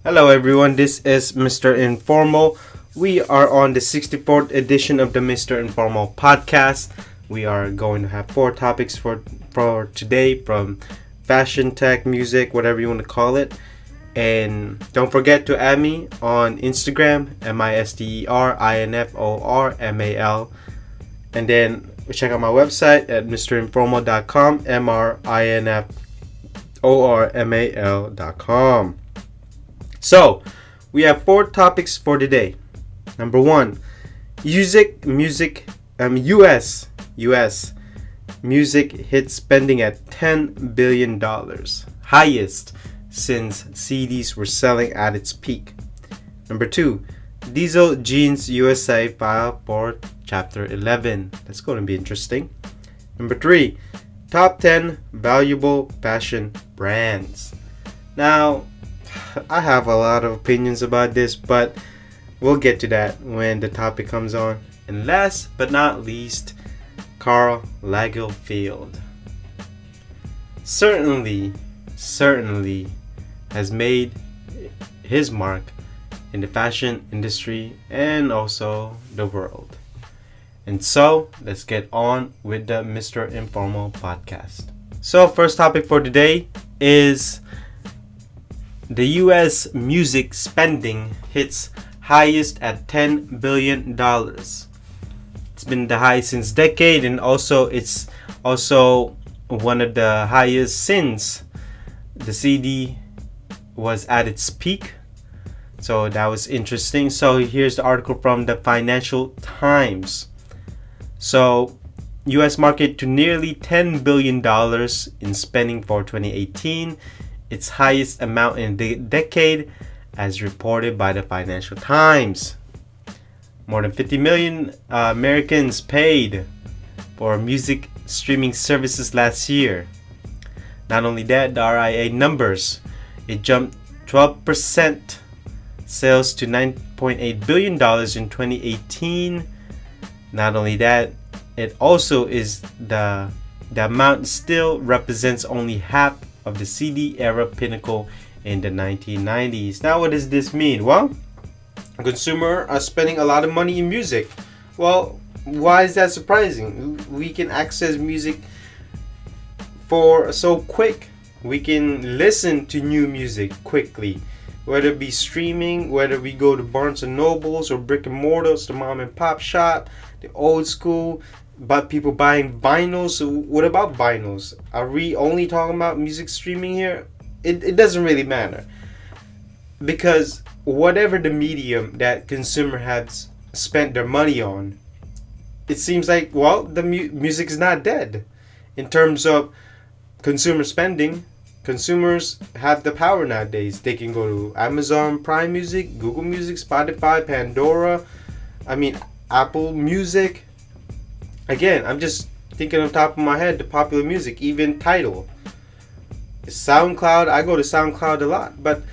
Hello everyone, this is Mr. Informal. We are on the 64th edition of the Mr. Informal podcast. We are going to have 4 topics for today, from fashion, tech, music, whatever you want to call it. And don't forget to add me on Instagram, MisterInformal. And then check out my website at mrinformal.com, mrinformal.com. So, we have 4 topics for today. Number 1, U.S. music hit spending at $10 billion, highest since CDs were selling at its peak. Number 2, Diesel Jeans USA file for Chapter 11. That's going to be interesting. Number 3, top 10 valuable fashion brands. Now, I have a lot of opinions about this, but we'll get to that when the topic comes on. And last but not least, Karl Lagerfeld. Certainly has made his mark in the fashion industry and also the world. And so, let's get on with the Mr. Informal podcast. So, first topic for today is the U.S. music spending hits highest at $10 billion. It's been the highest since decade, and it's also one of the highest since the CD was at its peak. So that was interesting. So here's the article from the Financial Times. So U.S. market to nearly $10 billion in spending for 2018. Its highest amount in the decade, as reported by the Financial Times. More than 50 million Americans paid for music streaming services last year. Not only that, the RIA numbers, it jumped 12% sales to $9.8 billion in 2018. Not only that, it also is the amount still represents only half of the CD era pinnacle in the 1990s. Now, what does this mean? Well, consumers are spending a lot of money in music. Well, why is that surprising? We can access music for so quick. We can listen to new music quickly, whether it be streaming, whether we go to Barnes and Nobles or brick and mortars, the mom and pop shop, the old school. But people buying vinyls. So what about vinyls? Are we only talking about music streaming here? It doesn't really matter, because whatever the medium that consumer has spent their money on, it seems like, well, the music is not dead. In terms of consumer spending, consumers have the power nowadays. They can go to Amazon Prime Music, Google Music, Spotify, Pandora, Apple Music. Again, I'm just thinking on top of my head, the popular music, even Tidal. SoundCloud, I go to SoundCloud a lot, but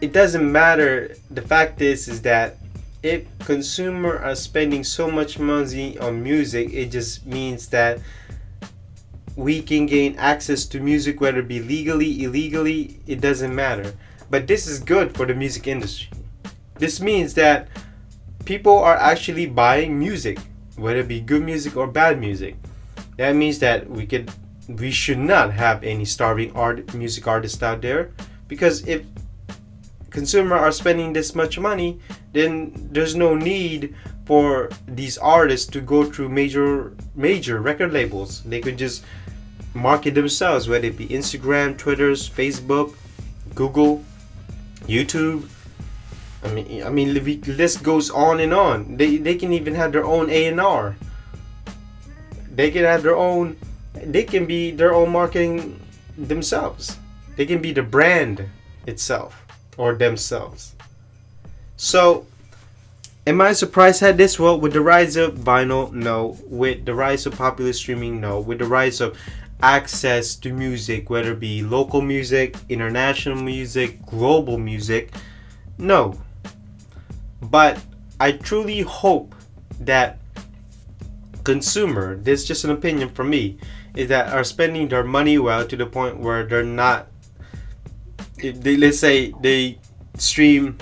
it doesn't matter. The fact is that if consumers are spending so much money on music, it just means that we can gain access to music, whether it be legally, illegally, it doesn't matter. But this is good for the music industry. This means that people are actually buying music, whether it be good music or bad music. That means that we should not have any starving music artists out there, because if consumers are spending this much money, then there's no need for these artists to go through major record labels. They could just market themselves, whether it be Instagram, Twitter, Facebook, Google, YouTube. The list goes on and on. They can even have their own A&R. They can have their own. They can be their own marketing themselves. They can be the brand itself or themselves. So, am I surprised at this? Well, with the rise of vinyl, no. With the rise of popular streaming, no. With the rise of access to music, whether it be local music, international music, global music, no. But I truly hope that consumer, this is just an opinion from me, is that are spending their money well to the point where they're not, let's say they stream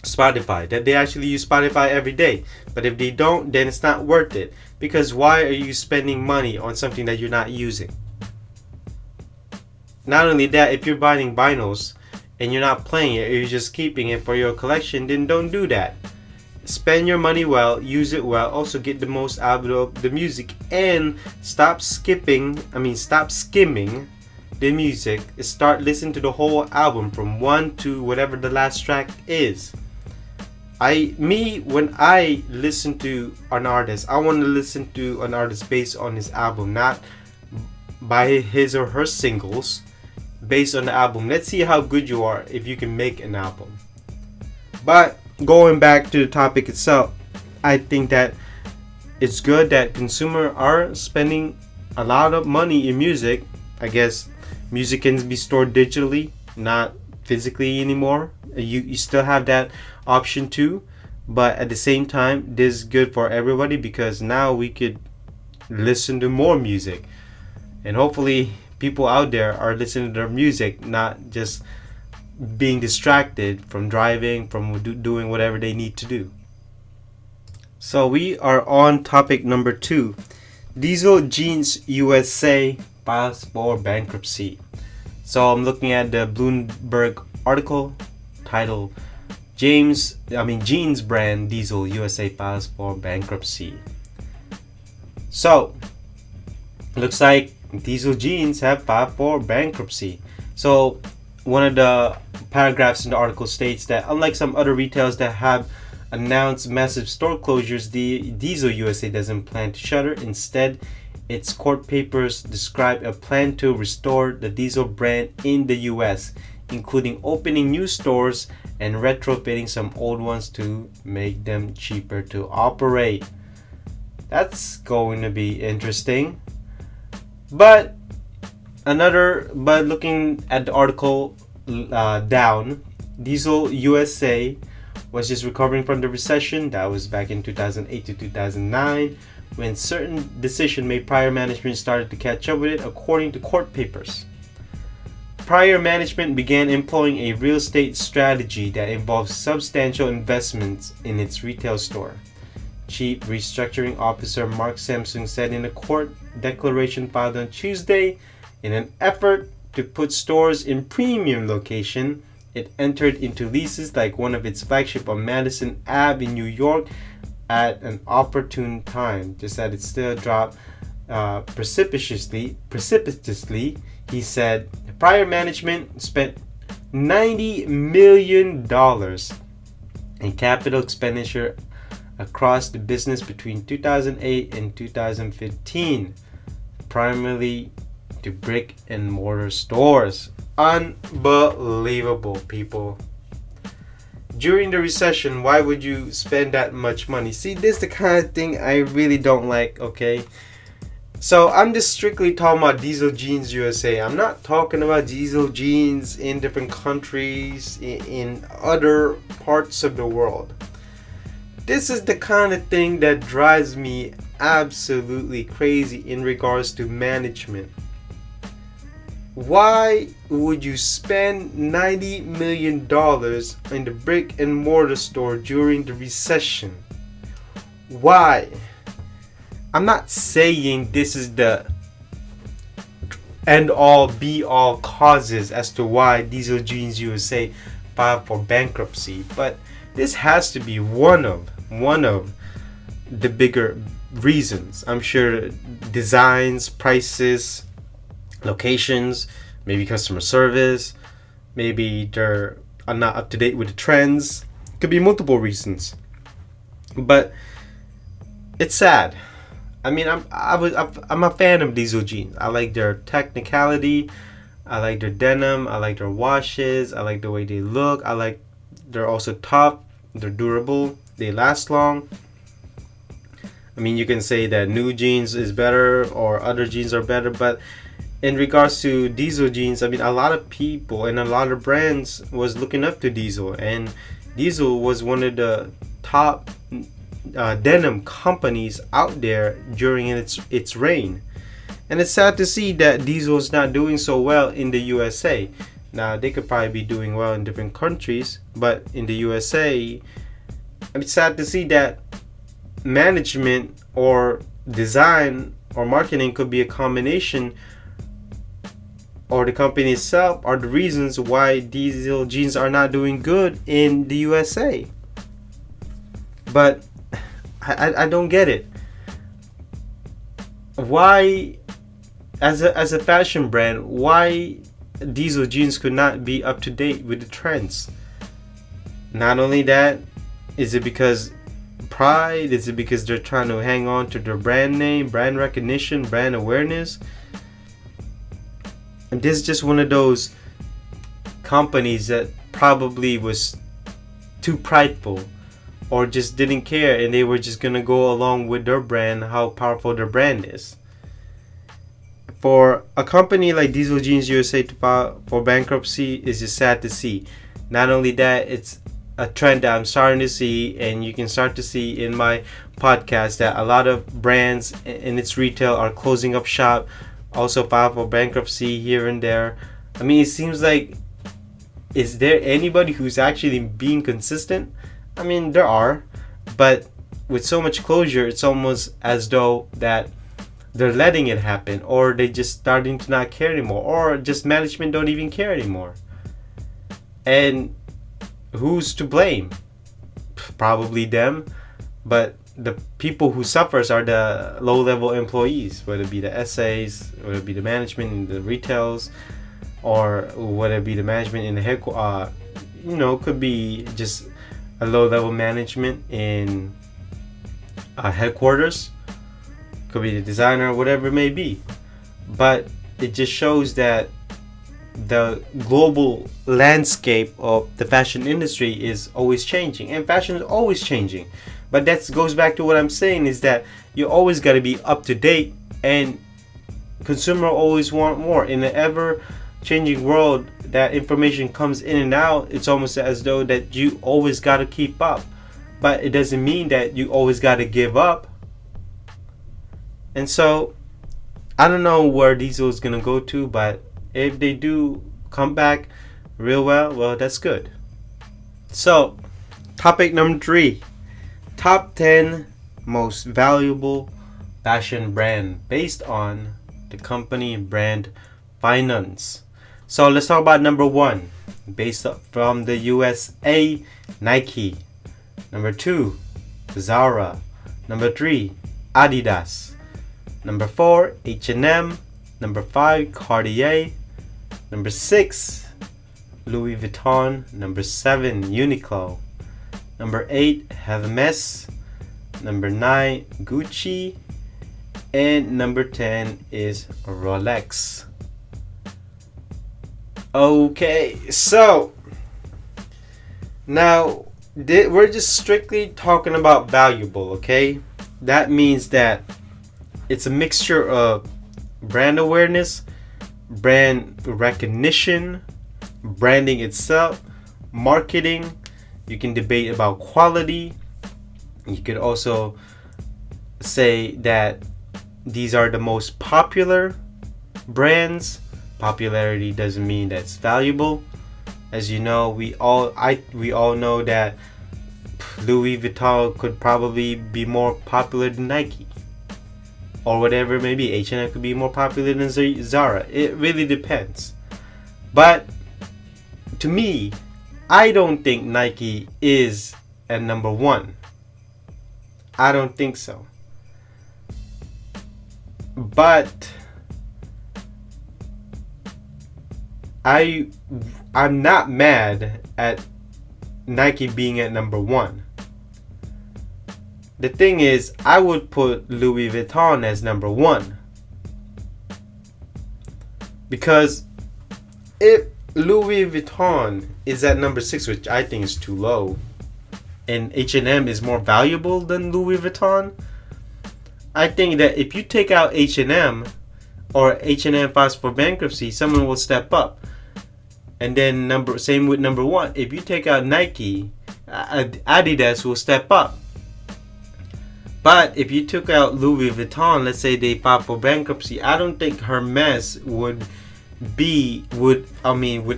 Spotify, that they actually use Spotify every day. But if they don't, then it's not worth it. Because why are you spending money on something that you're not using? Not only that, if you're buying vinyls and you're not playing it, or you're just keeping it for your collection, then don't do that. Spend your money well, use it well, also get the most out of the music, and stop skimming the music. Start listening to the whole album from one to whatever the last track is. When I listen to an artist, I want to listen to an artist based on his album, not by his or her singles, based on the album. Let's see how good you are if you can make an album. But going back to the topic itself, I think that it's good that consumers are spending a lot of money in music. I guess music can be stored digitally, not physically anymore. You still have that option too, but at the same time, this is good for everybody because now we could listen to more music, and hopefully people out there are listening to their music, not just being distracted from driving, from doing whatever they need to do. So we are on topic number 2. Diesel Jeans USA files for bankruptcy. So I'm looking at the Bloomberg article titled Jeans brand Diesel USA files for bankruptcy. So looks like Diesel Jeans have filed for bankruptcy. So one of the paragraphs in the article states that unlike some other retailers that have announced massive store closures, the Diesel USA doesn't plan to shutter. Instead, its court papers describe a plan to restore the Diesel brand in the US, including opening new stores and retrofitting some old ones to make them cheaper to operate. That's going to be interesting. But looking at the article down, Diesel USA was just recovering from the recession. That was back in 2008 to 2009, when certain decisions made prior management started to catch up with it, according to court papers. Prior management began employing a real estate strategy that involves substantial investments in its retail store. Chief Restructuring Officer Mark Sampson said in a court declaration filed on Tuesday, in an effort to put stores in premium location, it entered into leases like one of its flagship on Madison Ave in New York at an opportune time. Just that it still dropped precipitously, he said. Prior management spent $90 million in capital expenditure across the business between 2008 and 2015, primarily to brick and mortar stores. Unbelievable, people. During the recession, why would you spend that much money? See, this is the kind of thing I really don't like, okay? So I'm just strictly talking about Diesel Jeans USA. I'm not talking about Diesel Jeans in different countries, in other parts of the world. This is the kind of thing that drives me absolutely crazy in regards to management. Why would you spend $90 million in the brick and mortar store during the recession? Why? I'm not saying this is the end all be all causes as to why Diesel Jeans USA filed for bankruptcy, but this has to be one of the bigger reasons. I'm sure designs, prices, locations, maybe customer service, maybe they're not up to date with the trends. Could be multiple reasons, but it's sad. I mean, I'm a fan of Diesel Jeans. I like their technicality. I like their denim. I like their washes. I like the way they look. They're also tough. They're durable. They last long. I mean, you can say that new jeans is better or other jeans are better, but in regards to Diesel Jeans, I mean, a lot of people and a lot of brands was looking up to Diesel, and Diesel was one of the top denim companies out there during its reign. And it's sad to see that Diesel is not doing so well in the USA. Now they could probably be doing well in different countries, but in the USA, I'm sad to see that management or design or marketing could be a combination, or the company itself are the reasons why diesel jeans are not doing good in the USA. But I don't get it. Why, as a fashion brand, why diesel jeans could not be up to date with the trends? Not only that, is it because pride? Is it because they're trying to hang on to their brand name, brand recognition, brand awareness? And this is just one of those companies that probably was too prideful or just didn't care, and they were just gonna go along with their brand, how powerful their brand is. For a company like Diesel Jeans USA to file for bankruptcy is just sad to see. Not only that, it's a trend that I'm starting to see, and you can start to see in my podcast, that a lot of brands in its retail are closing up shop, also file for bankruptcy here and there. I mean, it seems like, is there anybody who's actually being consistent? I mean, there are, but with so much closure, it's almost as though that they're letting it happen, or they just starting to not care anymore, or just management don't even care anymore. And who's to blame? Probably them, but the people who suffers are the low-level employees, whether it be the SAs, whether it be the management in the retails, or whether it be the management in the headquarters. Could be just a low-level management in headquarters, could be the designer, whatever it may be. But it just shows that the global landscape of the fashion industry is always changing, and fashion is always changing. But that goes back to what I'm saying, is that you always got to be up to date, and consumer always want more. In an ever changing world that information comes in and out, it's almost as though that you always got to keep up, but it doesn't mean that you always got to give up. And so I don't know where Diesel is gonna go to, but if they do come back real well, that's good. So topic number 3, top 10 most valuable fashion brand based on the company brand finance. So let's talk about number 1, based from the USA, Nike. Number 2, Zara. Number 3, Adidas. Number 4, H&M. Number 5, Cartier. Number 6, Louis Vuitton. Number 7, Uniqlo. Number 8, Hermes. Number 9, Gucci. And number 10 is Rolex. Okay, so now we're just strictly talking about valuable, okay? That means that it's a mixture of brand awareness, brand recognition, branding itself, marketing. You can debate about quality. You could also say that these are the most popular brands. Popularity doesn't mean that's valuable. As you know, we all know that Louis Vuitton could probably be more popular than Nike, or whatever it may be. H&M could be more popular than Zara. It really depends. But to me, I don't think Nike is at number 1. I don't think so. But I'm not mad at Nike being at number 1. The thing is, I would put Louis Vuitton as number 1, because if Louis Vuitton is at number 6, which I think is too low, and H&M is more valuable than Louis Vuitton, I think that if you take out H&M, or H&M files for bankruptcy, someone will step up. And then same with number 1. If you take out Nike, Adidas will step up. But if you took out Louis Vuitton, let's say they filed for bankruptcy, I don't think Hermes would would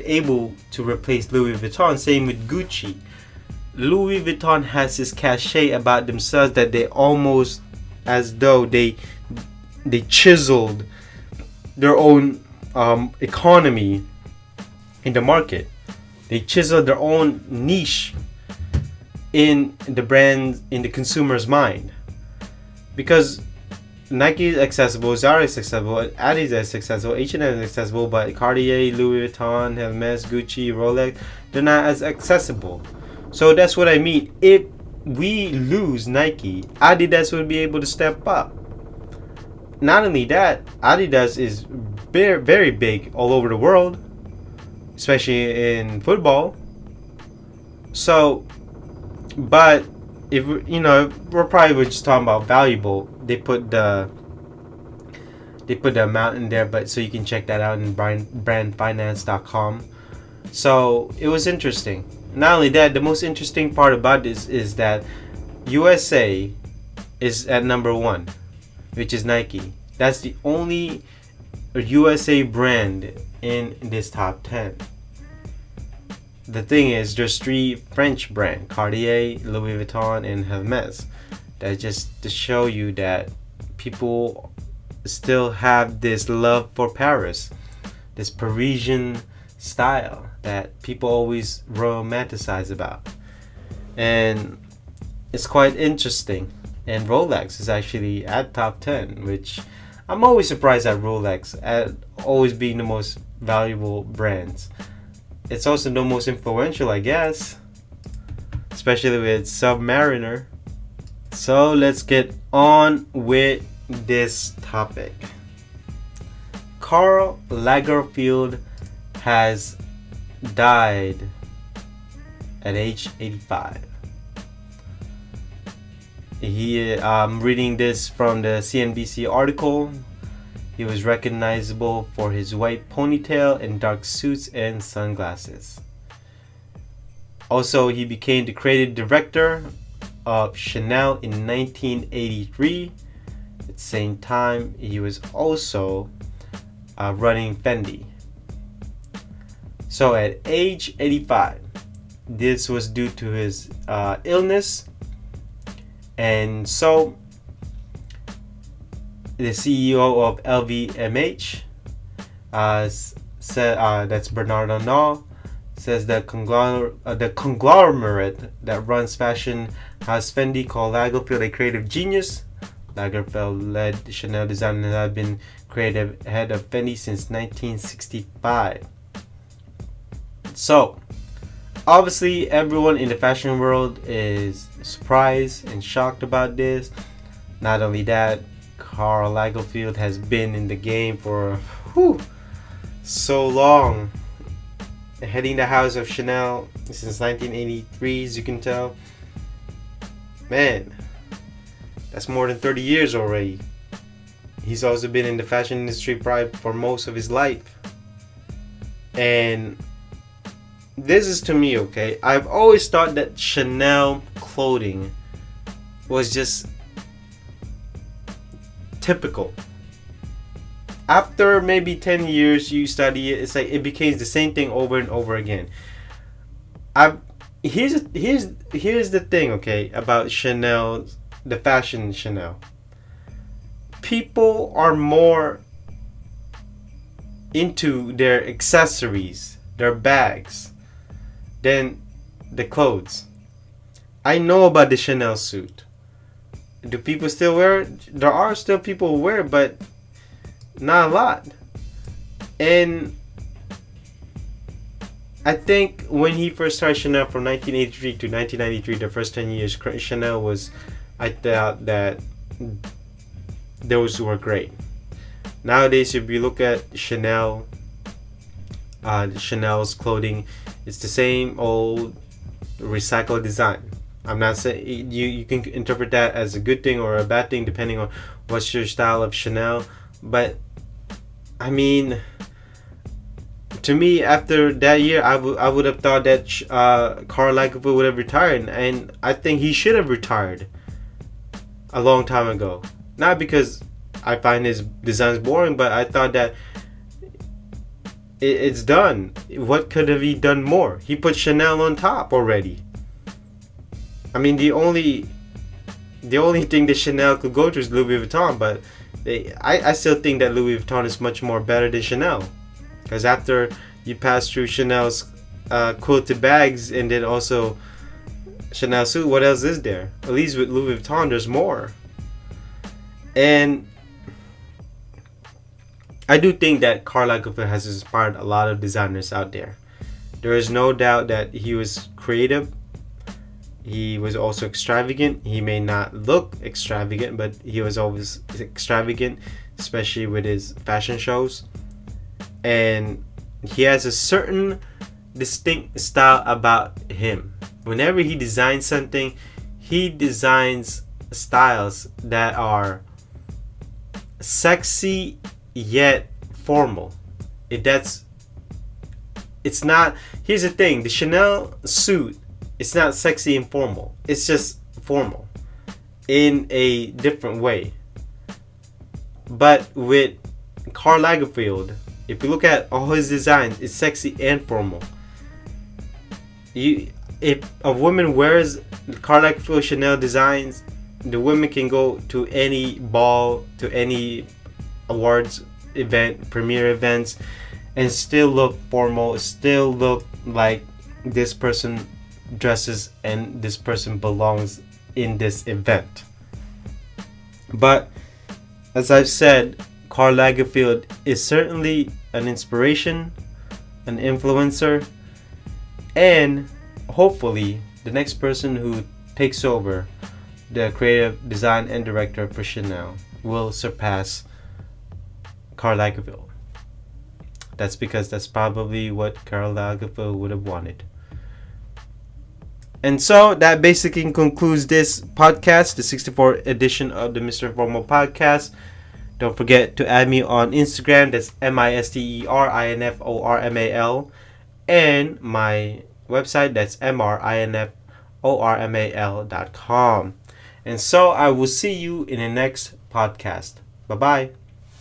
able to replace Louis Vuitton. Same with Gucci. Louis Vuitton has this cachet about themselves that they almost as though they chiseled their own economy in the market. They chiseled their own niche in the brand, in the consumer's mind. Because Nike is accessible, Zara is accessible, Adidas is accessible, H&M is accessible, but Cartier, Louis Vuitton, Hermes, Gucci, Rolex, they're not as accessible. So that's what I mean. If we lose Nike, Adidas will be able to step up. Not only that, Adidas is very, very big all over the world, especially in football. So, but if we're probably just talking about valuable. They put the amount in there, but so you can check that out in brandfinance.com. So it was interesting. Not only that, the most interesting part about this is that USA is at number 1, which is Nike. That's the only USA brand in this top 10. The thing is, there's 3 French brands: Cartier, Louis Vuitton, and Hermes. That just to show you that people still have this love for Paris, this Parisian style that people always romanticize about. And it's quite interesting. And Rolex is actually at top 10, which I'm always surprised at Rolex at always being the most valuable brands. It's also the most influential, I guess, especially with Submariner. So let's get on with this topic. Karl Lagerfeld has died at age 85. I'm reading this from the CNBC article. He was recognizable for his white ponytail and dark suits and sunglasses. Also, he became the creative director of Chanel in 1983. At the same time, he was also running Fendi. So at age 85, this was due to his illness. And so the CEO of LVMH said, that's Bernard Arnault, says that the conglomerate that runs fashion house Fendi called Lagerfeld a creative genius. Lagerfeld led Chanel design and had been creative head of Fendi since 1965. So, obviously, everyone in the fashion world is surprised and shocked about this. Not only that, Karl Lagerfeld has been in the game for so long, heading the house of Chanel since 1983, as you can tell. Man, that's more than 30 years already. He's also been in the fashion industry probably for most of his life. And this is to me, okay, I've always thought that Chanel clothing was just typical. After maybe 10 years you study it, it's like it becomes the same thing over and over again. Here's the thing, okay, about Chanel, the fashion Chanel. People are more into their accessories, their bags, than the clothes. I know about the Chanel suit. Do people still wear it? There are still people who wear it, but not a lot. And I think when he first started Chanel from 1983 to 1993, the first 10 years, Chanel was, I thought that those were great. Nowadays, if you look at Chanel, Chanel's clothing, it's the same old recycled design. I'm not saying you can interpret that as a good thing or a bad thing depending on what's your style of Chanel. But I mean, to me, after that year, I would have thought that Karl Lagerfeld would have retired, and I think he should have retired a long time ago. Not because I find his designs boring, but I thought that it's done. What could have he done more? He put Chanel on top already. I mean, the only thing that Chanel could go to is Louis Vuitton, but I still think that Louis Vuitton is much more better than Chanel, because after you pass through Chanel's quilted bags and then also Chanel suit, what else is there? At least with Louis Vuitton, there's more. And I do think that Karl Lagerfeld has inspired a lot of designers out there. There is no doubt that he was creative. He was also extravagant. He may not look extravagant, but he was always extravagant, especially with his fashion shows. And he has a certain distinct style about him. Whenever he designs something, he designs styles that are sexy yet formal. It's not. Here's the thing: the Chanel suit, it's not sexy and formal. It's just formal in a different way. But with Karl Lagerfeld, if you look at all his designs, it's sexy and formal. If a woman wears Karl Lagerfeld Chanel designs, the women can go to any ball, to any awards event, premiere events, and still look formal, still look like this person dresses and this person belongs in this event. But as I've said, Karl Lagerfeld is certainly an inspiration, an influencer, and hopefully the next person who takes over the creative design and director for Chanel will surpass Karl Lagerfeld. That's because that's probably what Karl Lagerfeld would have wanted. And so that basically concludes this podcast, the 64th edition of the Mr. Informal podcast. Don't forget to add me on Instagram. That's MISTERINFORMAL. And my website, that's MRINFORMAL.com. And so I will see you in the next podcast. Bye-bye.